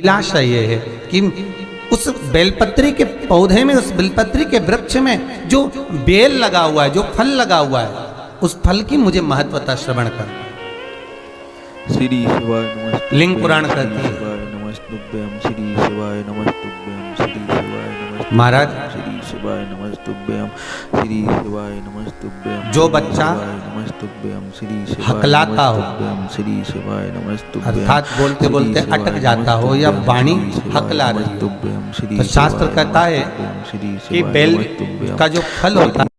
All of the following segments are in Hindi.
अभिलाषा ये है कि उस बेलपत्री के पौधे में, उस बेलपत्री के वृक्ष में जो बेल लगा हुआ है, जो फल लगा हुआ है, उस फल की मुझे महत्वता श्रवण कर। श्री शिवाय नमस्तुभ्यं। लिंग पुराण कहती है। शिवाय नमस्तुभ्यं। श्री शिवाय नमस्तुभ्यं। श्री शिवाय नमस्तुभ्यं। महाराज, श्री शिवाय नमस्तुभ्यं। श्री शिवाय नमस्तुभ्यं। जो बच्चा नमस्तुभ्यं। श्री शिवाय हकलाता हो, नमस्तुभ्यं। श्री शिवाय नमस्तुभ्यं, अर्थात बोलते बोलते अटक जाता हो या वाणी हकला रही हो, तो शास्त्र कहता है कि बेल का जो फल होता है।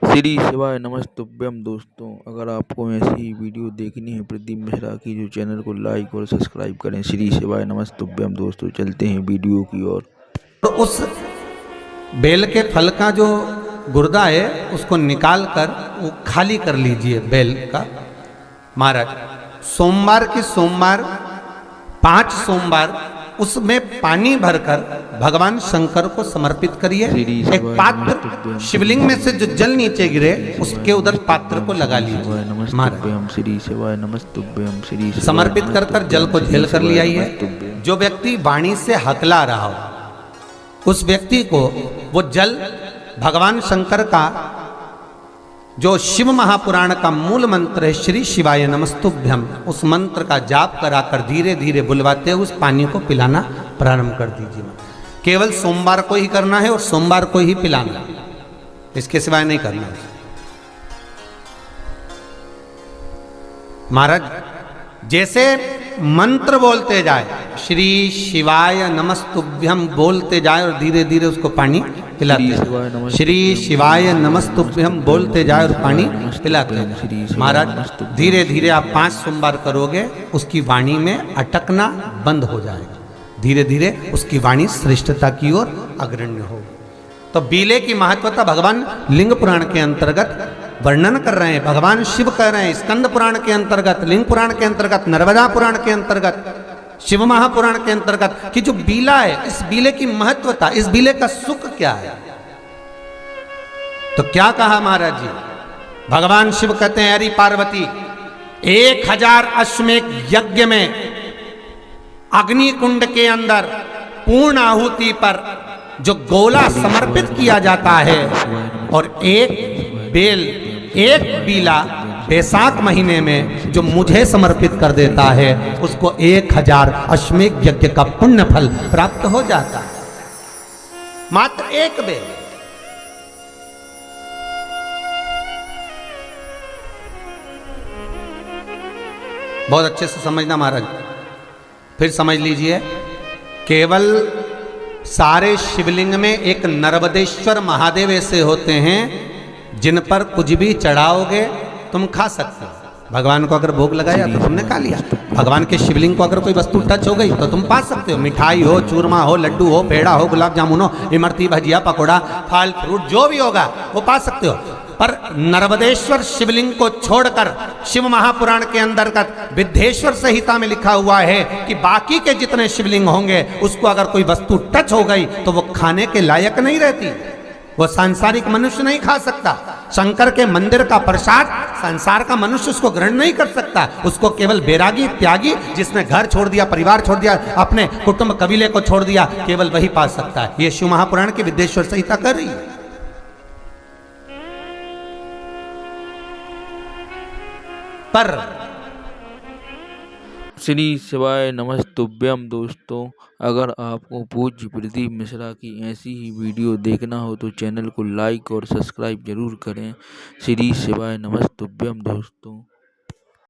श्री शिवाय नमस्तुभ्यम। दोस्तों, अगर आपको ऐसी वीडियो देखनी है प्रदीप मिश्रा की, जो चैनल को लाइक और सब्सक्राइब करें। श्री शिवाय नमस्तुभ्यम। दोस्तों, चलते हैं वीडियो की ओर। तो उस बेल के फल का जो गुर्दा है उसको निकाल कर वो खाली कर लीजिए बेल का। महाराज, सोमवार की सोमवार 5 सोमवार उसमें पानी भरकर भगवान शंकर को समर्पित करिए। एक पात्र, शिवलिंग में से जो जल नीचे गिरे उसके उधर पात्र को लगा लीजिए। श्री शिवाय नमस्तुभ्यम। श्री समर्पित कर कर जल को झेल कर ले आइए। जो व्यक्ति वाणी से हकला रहा हो उस व्यक्ति को वो जल भगवान शंकर का जो शिव महापुराण का मूल मंत्र है, श्री शिवाय नमस्तुभ्यम, उस मंत्र का जाप कराकर धीरे धीरे बुलवाते हुए उस पानी को पिलाना प्रारंभ कर दीजिए। केवल सोमवार को ही करना है और सोमवार को ही पिलाना, इसके सिवाय नहीं करना। महाराज, जैसे मंत्र बोलते जाए, श्री शिवाय नमस्तुभ्यम बोलते जाए और धीरे धीरे उसको पानी पिलाते। श्री शिवाय नमस्तुभ्यम बोलते जाए और पानी पिलाते। महाराज, धीरे धीरे आप 5 सोमवार करोगे, उसकी वाणी में अटकना बंद हो जाएगा। धीरे धीरे उसकी वाणी श्रेष्ठता की ओर अग्रण्य हो। तो बीले की महत्वता भगवान लिंग पुराण के अंतर्गत वर्णन कर रहे हैं। भगवान शिव कह रहे हैं स्कंद पुराण के अंतर्गत, लिंग पुराण के अंतर्गत, नर्मदा पुराण के अंतर्गत, शिव महापुराण के अंतर्गत कि जो बीला है, इस बीले की महत्वता, इस बीले का सुख क्या है। तो क्या कहा महाराज जी? भगवान शिव कहते हैं, अरे पार्वती, 1000 अश्वमेध यज्ञ में अग्नि कुंड के अंदर पूर्ण आहुति पर जो गोला समर्पित किया जाता है और एक बेल, एक बीला बैसाख महीने में जो मुझे समर्पित कर देता है, उसको 1000 अश्वमेध यज्ञ का पुण्य फल प्राप्त हो जाता है। मात्र एक बेल। बहुत अच्छे से समझना महाराज, फिर समझ लीजिए। केवल सारे शिवलिंग में एक नर्मदेश्वर महादेव ऐसे होते हैं जिन पर कुछ भी चढ़ाओगे तुम खा सकते हो। भगवान को अगर भोग लगाया तो तुमने खा लिया। भगवान के शिवलिंग को अगर कोई वस्तु टच हो गई तो तुम पा सकते हो। मिठाई हो, चूरमा हो, लड्डू हो, पेड़ा हो, गुलाब जामुन हो, इमरती, भजिया, पकौड़ा, फल फ्रूट जो भी होगा वो पा सकते हो। पर नर्मदेश्वर शिवलिंग को छोड़कर शिव महापुराण के अंतर्गत विद्धेश्वर संहिता में लिखा हुआ है कि बाकी के जितने शिवलिंग होंगे उसको अगर कोई वस्तु टच हो गई तो वो खाने के लायक नहीं रहती। वो सांसारिक मनुष्य नहीं खा सकता। शंकर के मंदिर का प्रसाद संसार का मनुष्य उसको ग्रहण नहीं कर सकता। उसको केवल बैरागी, त्यागी, जिसने घर छोड़ दिया, परिवार छोड़ दिया, अपने कुटुंब कबीले को छोड़ दिया, केवल वही पा सकता है। ये शिव महापुराण की विद्धेश्वर संहिता कर रही है। पर श्री शिवाय नमस्तुभ्यम। दोस्तों, अगर आपको पूज्य प्रदीप मिश्रा की ऐसी ही वीडियो देखना हो तो चैनल को लाइक और सब्सक्राइब जरूर करें। श्री शिवाय नमस्तुभ्यम। दोस्तों।